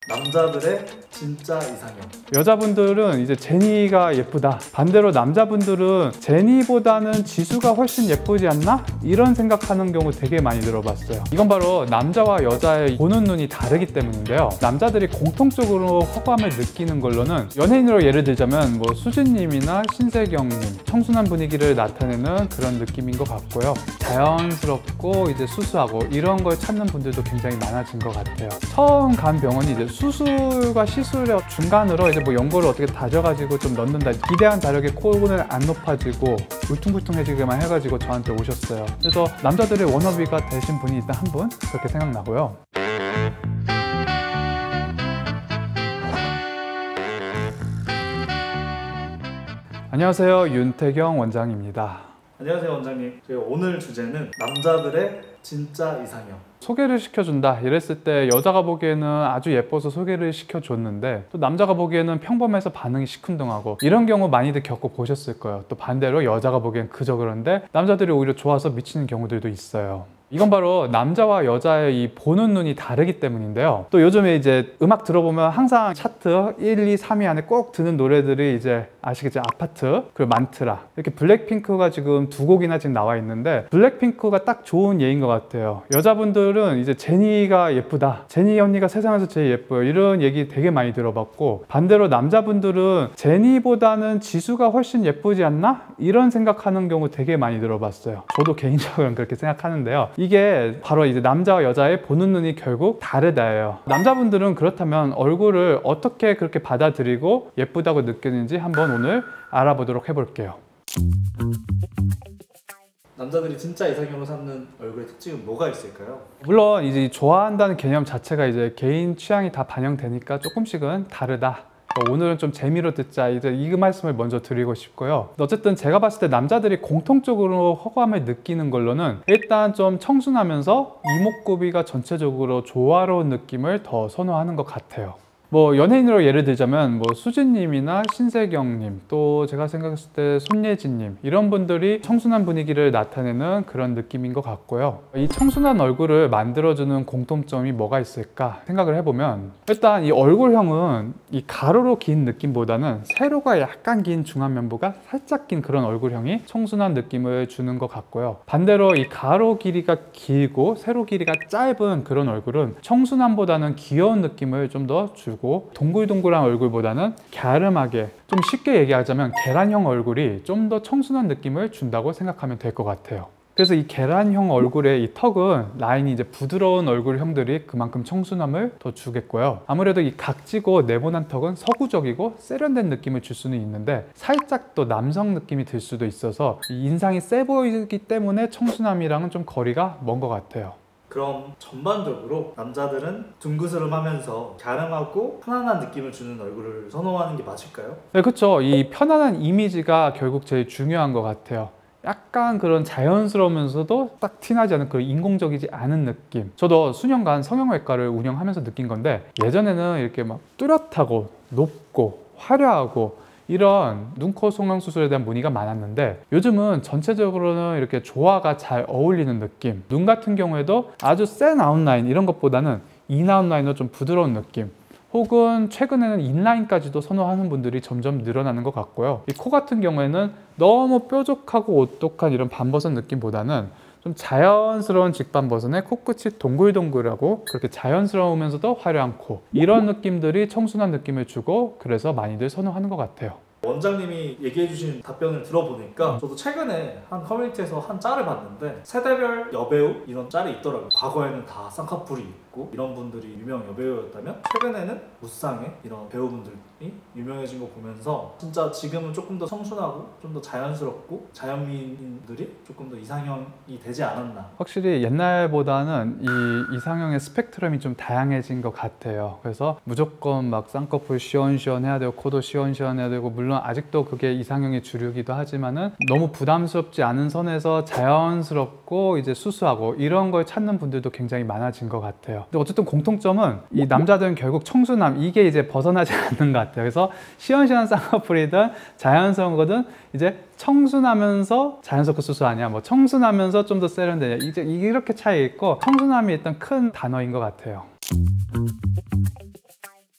남자들의 진짜 이상형. 여자분들은 이제 제니가 예쁘다, 반대로 남자분들은 제니보다는 지수가 훨씬 예쁘지 않나? 이런 생각하는 경우 되게 많이 들어봤어요. 이건 바로 남자와 여자의 보는 눈이 다르기 때문인데요. 남자들이 공통적으로 호감을 느끼는 걸로는, 연예인으로 예를 들자면 뭐 수진님이나 신세경님, 청순한 분위기를 나타내는 그런 느낌인 것 같고요. 자연스럽고 이제 수수하고 이런 걸 찾는 분들도 굉장히 많아진 것 같아요. 처음 간 병원이 이제 수술과 시술의 중간으로 이제 뭐 연고를 어떻게 다져가지고 좀 넣는다, 기대한 다르게 코는 안 높아지고 울퉁불퉁해지게만 해가지고 저한테 오셨어요. 그래서 남자들의 워너비가 되신 분이 일단 한 분 그렇게 생각나고요. 안녕하세요, 윤태경 원장입니다. 안녕하세요 원장님. 저희 오늘 주제는 남자들의 진짜 이상형. 소개를 시켜준다 이랬을 때 여자가 보기에는 아주 예뻐서 소개를 시켜줬는데 또 남자가 보기에는 평범해서 반응이 시큰둥하고, 이런 경우 많이들 겪어보셨을 거예요. 또 반대로 여자가 보기엔 그저 그런데 남자들이 오히려 좋아서 미치는 경우들도 있어요. 이건 바로 남자와 여자의 이 보는 눈이 다르기 때문인데요. 또 요즘에 이제 음악 들어보면 항상 차트 1, 2, 3위 안에 꼭 드는 노래들이 이제 아시겠죠? 아파트, 그리고 만트라, 이렇게 블랙핑크가 지금 두 곡이나 지금 나와 있는데, 블랙핑크가 딱 좋은 예인 것 같아요. 여자분들은 이제 제니가 예쁘다, 제니 언니가 세상에서 제일 예뻐요, 이런 얘기 되게 많이 들어봤고, 반대로 남자분들은 제니보다는 지수가 훨씬 예쁘지 않나? 이런 생각하는 경우 되게 많이 들어봤어요. 저도 개인적으로는 그렇게 생각하는데요. 이게 바로 이제 남자와 여자의 보는 눈이 결국 다르다예요. 남자분들은 그렇다면 얼굴을 어떻게 그렇게 받아들이고 예쁘다고 느끼는지 한번 오늘 알아보도록 해볼게요. 남자들이 진짜 이상형을 삼는 얼굴의 특징은 뭐가 있을까요? 물론 이제 좋아한다는 개념 자체가 이제 개인 취향이 다 반영되니까 조금씩은 다르다. 오늘은 좀 재미로 듣자, 이제 이 말씀을 먼저 드리고 싶고요. 어쨌든 제가 봤을 때 남자들이 공통적으로 호감을 느끼는 걸로는, 일단 좀 청순하면서 이목구비가 전체적으로 조화로운 느낌을 더 선호하는 것 같아요. 뭐 연예인으로 예를 들자면 뭐 수진님이나 신세경님, 또 제가 생각했을 때 손예진님, 이런 분들이 청순한 분위기를 나타내는 그런 느낌인 것 같고요. 이 청순한 얼굴을 만들어주는 공통점이 뭐가 있을까 생각을 해보면, 일단 이 얼굴형은 이 가로로 긴 느낌보다는 세로가 약간 긴 중안면부가 살짝 긴 그런 얼굴형이 청순한 느낌을 주는 것 같고요. 반대로 이 가로 길이가 길고 세로 길이가 짧은 그런 얼굴은 청순함보다는 귀여운 느낌을 좀 더 주고, 동글동글한 얼굴보다는 갸름하게, 좀 쉽게 얘기하자면 계란형 얼굴이 좀 더 청순한 느낌을 준다고 생각하면 될 것 같아요. 그래서 이 계란형 얼굴의 이 턱은 라인이 이제 부드러운 얼굴형들이 그만큼 청순함을 더 주겠고요. 아무래도 이 각지고 네모난 턱은 서구적이고 세련된 느낌을 줄 수는 있는데, 살짝 또 남성 느낌이 들 수도 있어서 이 인상이 세 보이기 때문에 청순함이랑은 좀 거리가 먼 것 같아요. 그럼 전반적으로 남자들은 둥그스름하면서 갸름하고 편안한 느낌을 주는 얼굴을 선호하는 게 맞을까요? 네, 그렇죠. 이 편안한 이미지가 결국 제일 중요한 것 같아요. 약간 그런 자연스러우면서도 딱 티나지 않은 그 인공적이지 않은 느낌. 저도 수년간 성형외과를 운영하면서 느낀 건데, 예전에는 이렇게 막 뚜렷하고 높고 화려하고 이런 눈코 성형 수술에 대한 문의가 많았는데, 요즘은 전체적으로는 이렇게 조화가 잘 어울리는 느낌, 눈 같은 경우에도 아주 센 아웃라인 이런 것보다는 인 아웃라인으로 좀 부드러운 느낌, 혹은 최근에는 인라인까지도 선호하는 분들이 점점 늘어나는 것 같고요. 이 코 같은 경우에는 너무 뾰족하고 오똑한 이런 반버섯 느낌보다는 좀 자연스러운 직반버섯에 코끝이 동글동글하고 그렇게 자연스러우면서도 화려한 코, 이런 느낌들이 청순한 느낌을 주고, 그래서 많이들 선호하는 것 같아요. 원장님이 얘기해주신 답변을 들어보니까 저도 최근에 한 커뮤니티에서 한 짤을 봤는데, 세대별 여배우 이런 짤이 있더라고요. 과거에는 다 쌍꺼풀이 있고 이런 분들이 유명 여배우였다면, 최근에는 무쌍의 이런 배우분들이 유명해진 거 보면서 진짜 지금은 조금 더 청순하고 좀 더 자연스럽고 자연미인들이 조금 더 이상형이 되지 않았나. 확실히 옛날보다는 이 이상형의 스펙트럼이 좀 다양해진 것 같아요. 그래서 무조건 막 쌍꺼풀 시원시원해야 되고 코도 시원시원해야 되고, 물론 아직도 그게 이상형의 주류기도 하지만은 너무 부담스럽지 않은 선에서 자연스럽고 이제 수수하고 이런 걸 찾는 분들도 굉장히 많아진 것 같아요. 근데 어쨌든 공통점은 이 남자들은 결국 청순함, 이게 이제 벗어나지 않는 것 같아요. 그래서 시원시원한 쌍꺼풀이든 자연스러운 거든 이제 청순하면서 자연스럽고 수수하냐, 뭐 청순하면서 좀 더 세련되냐, 이제 이렇게 차이 있고, 청순함이 일단 큰 단어인 것 같아요.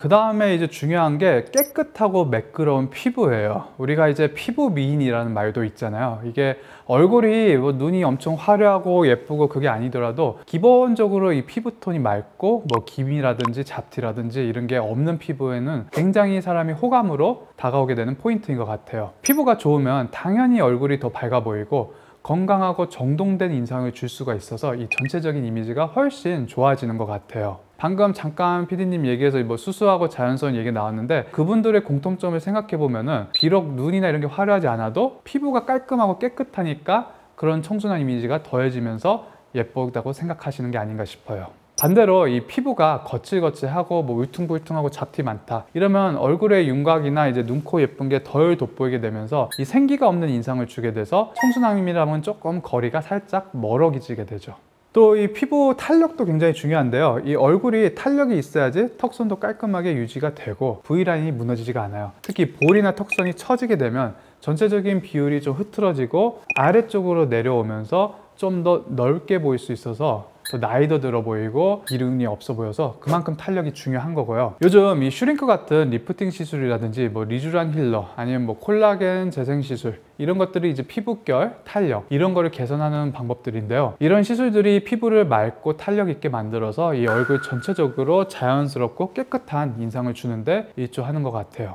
그 다음에 이제 중요한 게 깨끗하고 매끄러운 피부예요. 우리가 이제 피부 미인이라는 말도 있잖아요. 이게 얼굴이 뭐 눈이 엄청 화려하고 예쁘고 그게 아니더라도 기본적으로 이 피부톤이 맑고 뭐 기미라든지 잡티라든지 이런 게 없는 피부에는 굉장히 사람이 호감으로 다가오게 되는 포인트인 것 같아요. 피부가 좋으면 당연히 얼굴이 더 밝아 보이고 건강하고 정돈된 인상을 줄 수가 있어서 이 전체적인 이미지가 훨씬 좋아지는 것 같아요. 방금 잠깐 PD님 얘기해서 뭐 수수하고 자연스러운 얘기 나왔는데 그분들의 공통점을 생각해 보면은 비록 눈이나 이런 게 화려하지 않아도 피부가 깔끔하고 깨끗하니까 그런 청순한 이미지가 더해지면서 예쁘다고 생각하시는 게 아닌가 싶어요. 반대로 이 피부가 거칠거칠하고 뭐 울퉁불퉁하고 잡티 많다 이러면 얼굴의 윤곽이나 이제 눈, 코 예쁜 게 덜 돋보이게 되면서 이 생기가 없는 인상을 주게 돼서 청순함이랑은 조금 거리가 살짝 멀어지게 되죠. 또 이 피부 탄력도 굉장히 중요한데요. 이 얼굴이 탄력이 있어야지 턱선도 깔끔하게 유지가 되고 V라인이 무너지지가 않아요. 특히 볼이나 턱선이 처지게 되면 전체적인 비율이 좀 흐트러지고 아래쪽으로 내려오면서 좀 더 넓게 보일 수 있어서 더 나이도 들어 보이고 기름이 없어 보여서 그만큼 탄력이 중요한 거고요. 요즘 이 슈링크 같은 리프팅 시술이라든지 뭐 리쥬란 힐러 아니면 뭐 콜라겐 재생 시술 이런 것들이 이제 피부결, 탄력 이런 거를 개선하는 방법들인데요. 이런 시술들이 피부를 맑고 탄력 있게 만들어서 이 얼굴 전체적으로 자연스럽고 깨끗한 인상을 주는데 일조하는 것 같아요.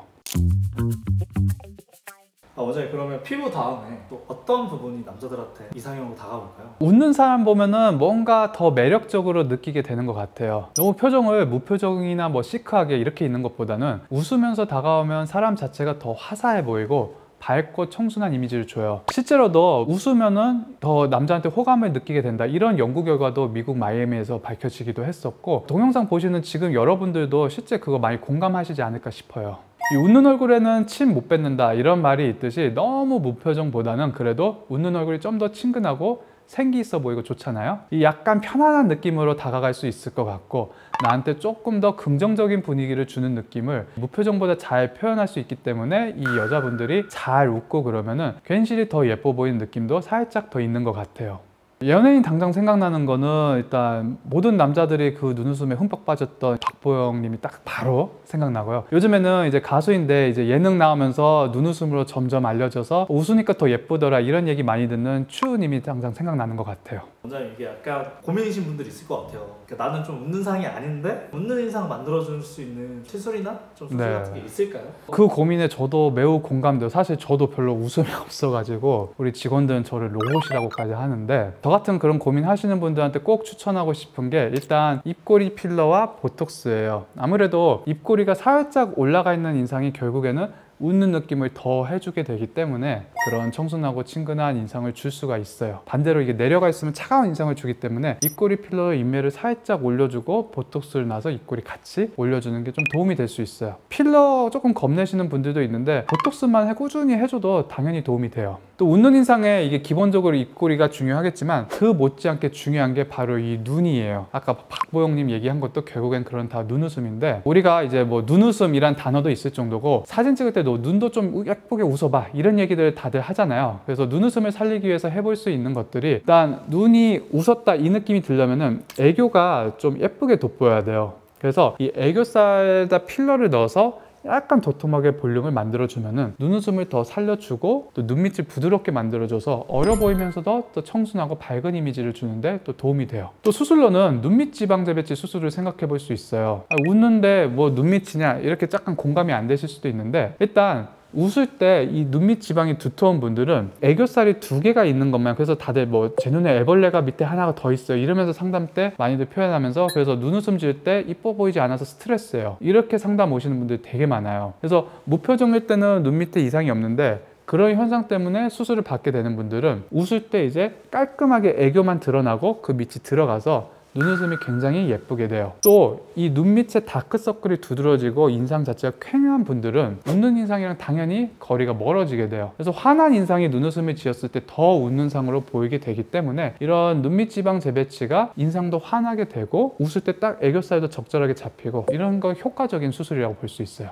원장님 그러면 피부 다음에 또 어떤 부분이 남자들한테 이상형으로 다가올까요? 웃는 사람 보면은 뭔가 더 매력적으로 느끼게 되는 것 같아요. 너무 표정을 무표정이나 뭐 시크하게 이렇게 있는 것보다는 웃으면서 다가오면 사람 자체가 더 화사해 보이고 밝고 청순한 이미지를 줘요. 실제로도 웃으면은 더 남자한테 호감을 느끼게 된다 이런 연구 결과도 미국 마이애미에서 밝혀지기도 했었고 동영상 보시는 지금 여러분들도 실제 그거 많이 공감하시지 않을까 싶어요. 이 웃는 얼굴에는 침 못 뱉는다 이런 말이 있듯이 너무 무표정보다는 그래도 웃는 얼굴이 좀 더 친근하고 생기 있어 보이고 좋잖아요. 이 약간 편안한 느낌으로 다가갈 수 있을 것 같고 나한테 조금 더 긍정적인 분위기를 주는 느낌을 무표정보다 잘 표현할 수 있기 때문에 이 여자분들이 잘 웃고 그러면은 괜시리 더 예뻐 보이는 느낌도 살짝 더 있는 것 같아요. 연예인 당장 생각나는 거는 일단 모든 남자들이 그 눈웃음에 흠뻑 빠졌던 박보영 님이 딱 바로 생각나고요. 요즘에는 이제 가수인데 이제 예능 나오면서 눈웃음으로 점점 알려져서 웃으니까 더 예쁘더라 이런 얘기 많이 듣는 추우 님이 당장 생각나는 것 같아요. 원장님 이게 약간 고민이신 분들이 있을 것 같아요. 그러니까 나는 좀 웃는 상이 아닌데 웃는 인상 만들어줄 수 있는 시술이나 좀 수술 같은 게 있을까요? 그 고민에 저도 매우 공감돼요. 사실 저도 별로 웃음이 없어가지고 우리 직원들은 저를 로봇이라고까지 하는데 저 같은 그런 고민 하시는 분들한테 꼭 추천하고 싶은 게 일단 입꼬리 필러와 보톡스예요. 아무래도 입꼬리가 살짝 올라가 있는 인상이 결국에는 웃는 느낌을 더 해주게 되기 때문에 그런 청순하고 친근한 인상을 줄 수가 있어요. 반대로 이게 내려가 있으면 차가운 인상을 주기 때문에 입꼬리 필러로 인매를 살짝 올려주고 보톡스를 놔서 입꼬리 같이 올려주는 게 좀 도움이 될 수 있어요. 필러 조금 겁내시는 분들도 있는데 보톡스만 꾸준히 해줘도 당연히 도움이 돼요. 또 웃는 인상에 이게 기본적으로 입꼬리가 중요하겠지만 그 못지않게 중요한 게 바로 이 눈이에요. 아까 박보영님 얘기한 것도 결국엔 그런 다 눈웃음인데 우리가 이제 뭐 눈웃음이란 단어도 있을 정도고 사진 찍을 때도 눈도 좀 예쁘게 웃어봐 이런 얘기들 다들 하잖아요. 그래서 눈웃음을 살리기 위해서 해볼 수 있는 것들이 일단 눈이 웃었다 이 느낌이 들려면은 애교가 좀 예쁘게 돋보여야 돼요. 그래서 이 애교살에다 필러를 넣어서 약간 도톰하게 볼륨을 만들어주면은 눈웃음을 더 살려주고 또 눈밑을 부드럽게 만들어줘서 어려 보이면서도 또 청순하고 밝은 이미지를 주는데 또 도움이 돼요. 또 수술로는 눈밑 지방 재배치 수술을 생각해 볼 수 있어요. 웃는데 뭐 눈밑이냐 이렇게 약간 공감이 안 되실 수도 있는데 일단 웃을 때 이 눈밑 지방이 두터운 분들은 애교살이 2개가 있는 것만 그래서 다들 뭐 제 눈에 애벌레가 밑에 하나가 더 있어요 이러면서 상담 때 많이들 표현하면서 그래서 눈웃음 지을 때 이뻐 보이지 않아서 스트레스예요. 이렇게 상담 오시는 분들 되게 많아요. 그래서 무표정일 때는 눈 밑에 이상이 없는데 그런 현상 때문에 수술을 받게 되는 분들은 웃을 때 이제 깔끔하게 애교만 드러나고 그 밑이 들어가서 눈웃음이 굉장히 예쁘게 돼요. 또 이 눈밑에 다크서클이 두드러지고 인상 자체가 퀭한 분들은 웃는 인상이랑 당연히 거리가 멀어지게 돼요. 그래서 환한 인상이 눈웃음을 지었을 때 더 웃는 상으로 보이게 되기 때문에 이런 눈밑 지방 재배치가 인상도 환하게 되고 웃을 때 딱 애교살도 적절하게 잡히고 이런 거 효과적인 수술이라고 볼 수 있어요.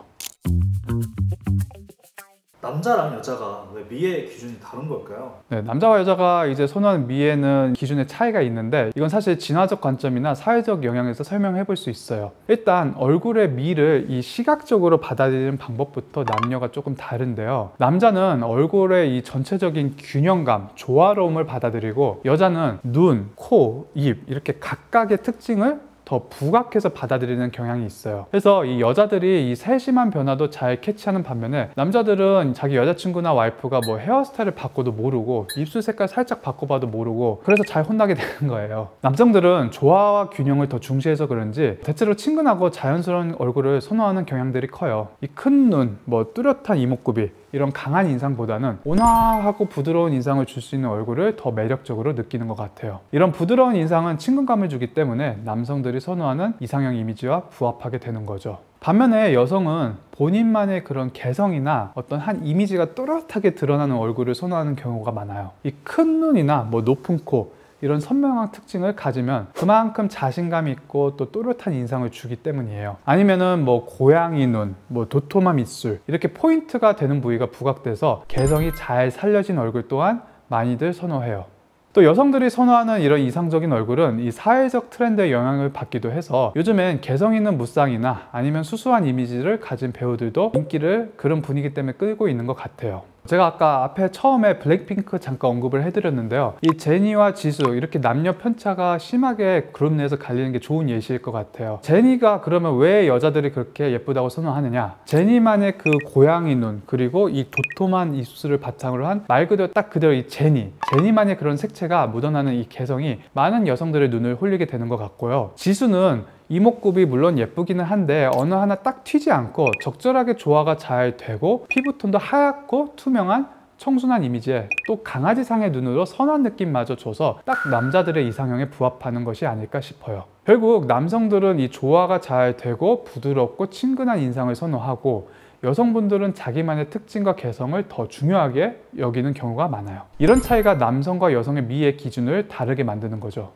남자랑 여자가 왜 미의 기준이 다른 걸까요? 네, 남자와 여자가 이제 선호하는 미에는 기준의 차이가 있는데 이건 사실 진화적 관점이나 사회적 영향에서 설명해 볼 수 있어요. 일단 얼굴의 미를 이 시각적으로 받아들이는 방법부터 남녀가 조금 다른데요. 남자는 얼굴의 이 전체적인 균형감, 조화로움을 받아들이고 여자는 눈, 코, 입 이렇게 각각의 특징을 더 부각해서 받아들이는 경향이 있어요. 그래서 이 여자들이 이 세심한 변화도 잘 캐치하는 반면에 남자들은 자기 여자친구나 와이프가 뭐 헤어스타일을 바꿔도 모르고 입술 색깔 살짝 바꿔봐도 모르고 그래서 잘 혼나게 되는 거예요. 남성들은 조화와 균형을 더 중시해서 그런지 대체로 친근하고 자연스러운 얼굴을 선호하는 경향들이 커요. 이 큰 눈, 뭐 뚜렷한 이목구비 이런 강한 인상보다는 온화하고 부드러운 인상을 줄 수 있는 얼굴을 더 매력적으로 느끼는 것 같아요. 이런 부드러운 인상은 친근감을 주기 때문에 남성들이 선호하는 이상형 이미지와 부합하게 되는 거죠. 반면에 여성은 본인만의 그런 개성이나 어떤 한 이미지가 뚜렷하게 드러나는 얼굴을 선호하는 경우가 많아요. 이 큰 눈이나 뭐 높은 코 이런 선명한 특징을 가지면 그만큼 자신감이 있고 또 또렷한 인상을 주기 때문이에요. 아니면은 뭐 고양이 눈, 뭐 도톰한 입술 이렇게 포인트가 되는 부위가 부각돼서 개성이 잘 살려진 얼굴 또한 많이들 선호해요. 또 여성들이 선호하는 이런 이상적인 얼굴은 이 사회적 트렌드의 영향을 받기도 해서 요즘엔 개성 있는 무쌍이나 아니면 수수한 이미지를 가진 배우들도 인기를 그런 분위기 때문에 끌고 있는 것 같아요. 제가 아까 앞에 처음에 블랙핑크 잠깐 언급을 해드렸는데요. 이 제니와 지수 이렇게 남녀 편차가 심하게 그룹 내에서 갈리는 게 좋은 예시일 것 같아요. 제니가 그러면 왜 여자들이 그렇게 예쁘다고 선호하느냐? 제니만의 그 고양이 눈 그리고 이 도톰한 입술을 바탕으로 한 말 그대로 딱 그대로 이 제니만의 그런 색채가 묻어나는 이 개성이 많은 여성들의 눈을 홀리게 되는 것 같고요. 지수는 이목구비 물론 예쁘기는 한데 어느 하나 딱 튀지 않고 적절하게 조화가 잘 되고 피부톤도 하얗고 투명한 청순한 이미지에 또 강아지상의 눈으로 선한 느낌마저 줘서 딱 남자들의 이상형에 부합하는 것이 아닐까 싶어요. 결국 남성들은 이 조화가 잘 되고 부드럽고 친근한 인상을 선호하고 여성분들은 자기만의 특징과 개성을 더 중요하게 여기는 경우가 많아요. 이런 차이가 남성과 여성의 미의 기준을 다르게 만드는 거죠.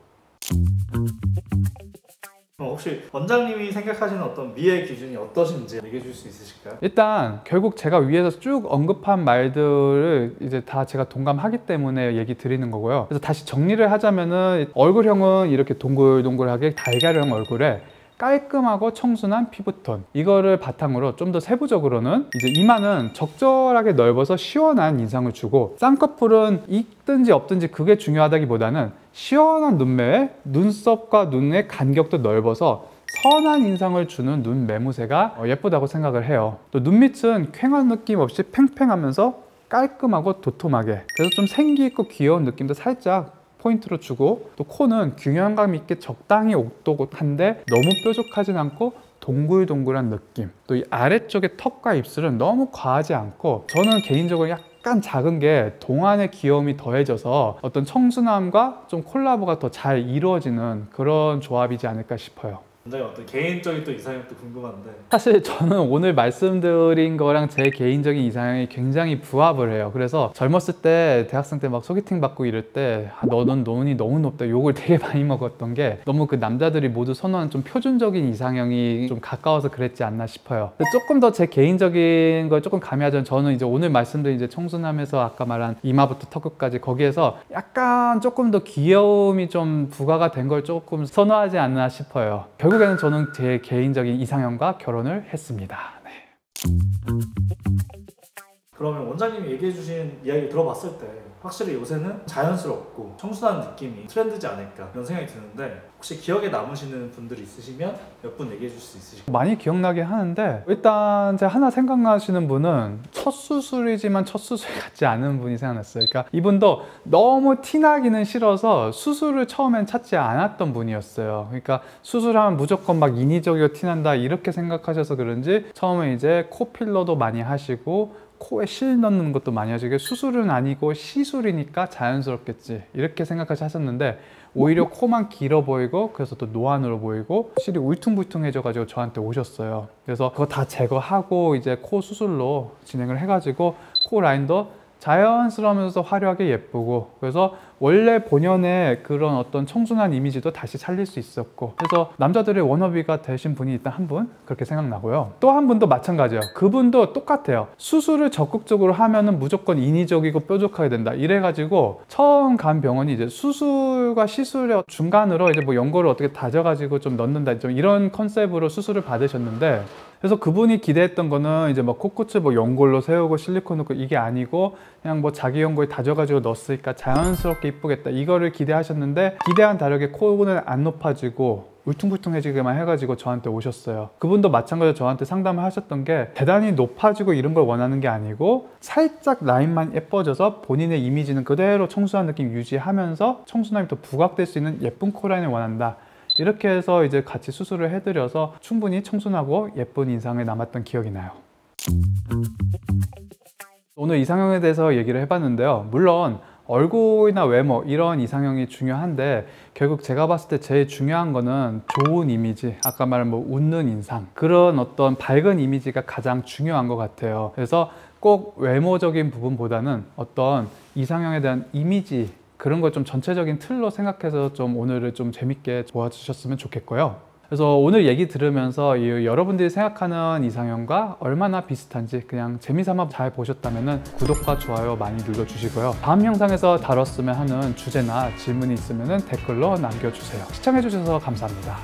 혹시 원장님이 생각하시는 어떤 미의 기준이 어떠신지 얘기해 줄 수 있으실까요? 일단 결국 제가 위에서 쭉 언급한 말들을 이제 다 제가 동감하기 때문에 얘기 드리는 거고요. 그래서 다시 정리를 하자면은 얼굴형은 이렇게 동글동글하게 달걀형 얼굴에 깔끔하고 청순한 피부톤 이거를 바탕으로 좀 더 세부적으로는 이제 이마는 적절하게 넓어서 시원한 인상을 주고 쌍꺼풀은 있든지 없든지 그게 중요하다기보다는 시원한 눈매에 눈썹과 눈의 간격도 넓어서 선한 인상을 주는 눈 매무새가 예쁘다고 생각을 해요. 또 눈밑은 퀭한 느낌 없이 팽팽하면서 깔끔하고 도톰하게 그래서 좀 생기 있고 귀여운 느낌도 살짝 포인트로 주고 또 코는 균형감 있게 적당히 오똑한데 너무 뾰족하진 않고 동글동글한 느낌 또 이 아래쪽의 턱과 입술은 너무 과하지 않고 저는 개인적으로 약간 작은 게 동안의 귀여움이 더해져서 어떤 청순함과 좀 콜라보가 더 잘 이루어지는 그런 조합이지 않을까 싶어요. 원장님 어떤 개인적인 또 이상형도 궁금한데 사실 저는 오늘 말씀드린 거랑 제 개인적인 이상형이 굉장히 부합을 해요. 그래서 젊었을 때 대학생 때 막 소개팅 받고 이럴 때 너는 눈이 너무 높다 욕을 되게 많이 먹었던 게 너무 그 남자들이 모두 선호하는 좀 표준적인 이상형이 좀 가까워서 그랬지 않나 싶어요. 조금 더 제 개인적인 걸 조금 가미하자면 저는 이제 오늘 말씀드린 이제 청순함에서 아까 말한 이마부터 턱끝까지 거기에서 약간 조금 더 귀여움이 좀 부과가 된 걸 조금 선호하지 않나 싶어요. 결국에는 저는 제 개인적인 이상형과 결혼을 했습니다. 네. 그러면 원장님이 얘기해 주신 이야기 들어봤을 때 확실히 요새는 자연스럽고 청순한 느낌이 트렌드지 않을까 이런 생각이 드는데 혹시 기억에 남으시는 분들이 있으시면 몇 분 얘기해 줄 수 있으실까요? 많이 기억나게 하는데 일단 제가 하나 생각나시는 분은 첫 수술이지만 첫 수술 같지 않은 분이 생각났어요. 그러니까 이분도 너무 티나기는 싫어서 수술을 처음엔 찾지 않았던 분이었어요. 그러니까 수술하면 무조건 막 인위적이고 티난다 이렇게 생각하셔서 그런지 처음에 이제 코 필러도 많이 하시고 코에 실 넣는 것도 많이 하시고 수술은 아니고 시술이니까 자연스럽겠지 이렇게 생각하셨는데 오히려 코만 길어 보이고 그래서 또 노안으로 보이고 실이 울퉁불퉁해져 가지고 저한테 오셨어요. 그래서 그거 다 제거하고 이제 코 수술로 진행을 해가지고 코 라인도 자연스러우면서 화려하게 예쁘고, 그래서 원래 본연의 그런 어떤 청순한 이미지도 다시 살릴 수 있었고, 그래서 남자들의 워너비가 되신 분이 일단 한 분 그렇게 생각나고요. 또 한 분도 마찬가지예요. 그분도 똑같아요. 수술을 적극적으로 하면은 무조건 인위적이고 뾰족하게 된다 이래가지고 처음 간 병원이 이제 수술과 시술의 중간으로 이제 뭐 연골을 어떻게 다져가지고 좀 넣는다, 좀 이런 컨셉으로 수술을 받으셨는데, 그래서 그분이 기대했던 거는 이제 뭐 코끝을 뭐 연골로 세우고 실리콘 넣고 이게 아니고 그냥 뭐 자기 연골 다져가지고 넣었으니까 자연스럽게 이쁘겠다 이거를 기대하셨는데, 기대한 다르게 코는 안 높아지고 울퉁불퉁해지기만 해가지고 저한테 오셨어요. 그분도 마찬가지로 저한테 상담을 하셨던 게, 대단히 높아지고 이런 걸 원하는 게 아니고 살짝 라인만 예뻐져서 본인의 이미지는 그대로 청순한 느낌 유지하면서 청순함이 더 부각될 수 있는 예쁜 코라인을 원한다. 이렇게 해서 이제 같이 수술을 해드려서 충분히 청순하고 예쁜 인상이 남았던 기억이 나요. 오늘 이상형에 대해서 얘기를 해봤는데요. 물론 얼굴이나 외모 이런 이상형이 중요한데, 결국 제가 봤을 때 제일 중요한 거는 좋은 이미지, 아까 말한 뭐 웃는 인상, 그런 어떤 밝은 이미지가 가장 중요한 것 같아요. 그래서 꼭 외모적인 부분보다는 어떤 이상형에 대한 이미지, 그런 걸 좀 전체적인 틀로 생각해서 좀 오늘을 좀 재밌게 보아주셨으면 좋겠고요. 그래서 오늘 얘기 들으면서 여러분들이 생각하는 이상형과 얼마나 비슷한지 그냥 재미삼아 잘 보셨다면 구독과 좋아요 많이 눌러주시고요. 다음 영상에서 다뤘으면 하는 주제나 질문이 있으면 댓글로 남겨주세요. 시청해주셔서 감사합니다.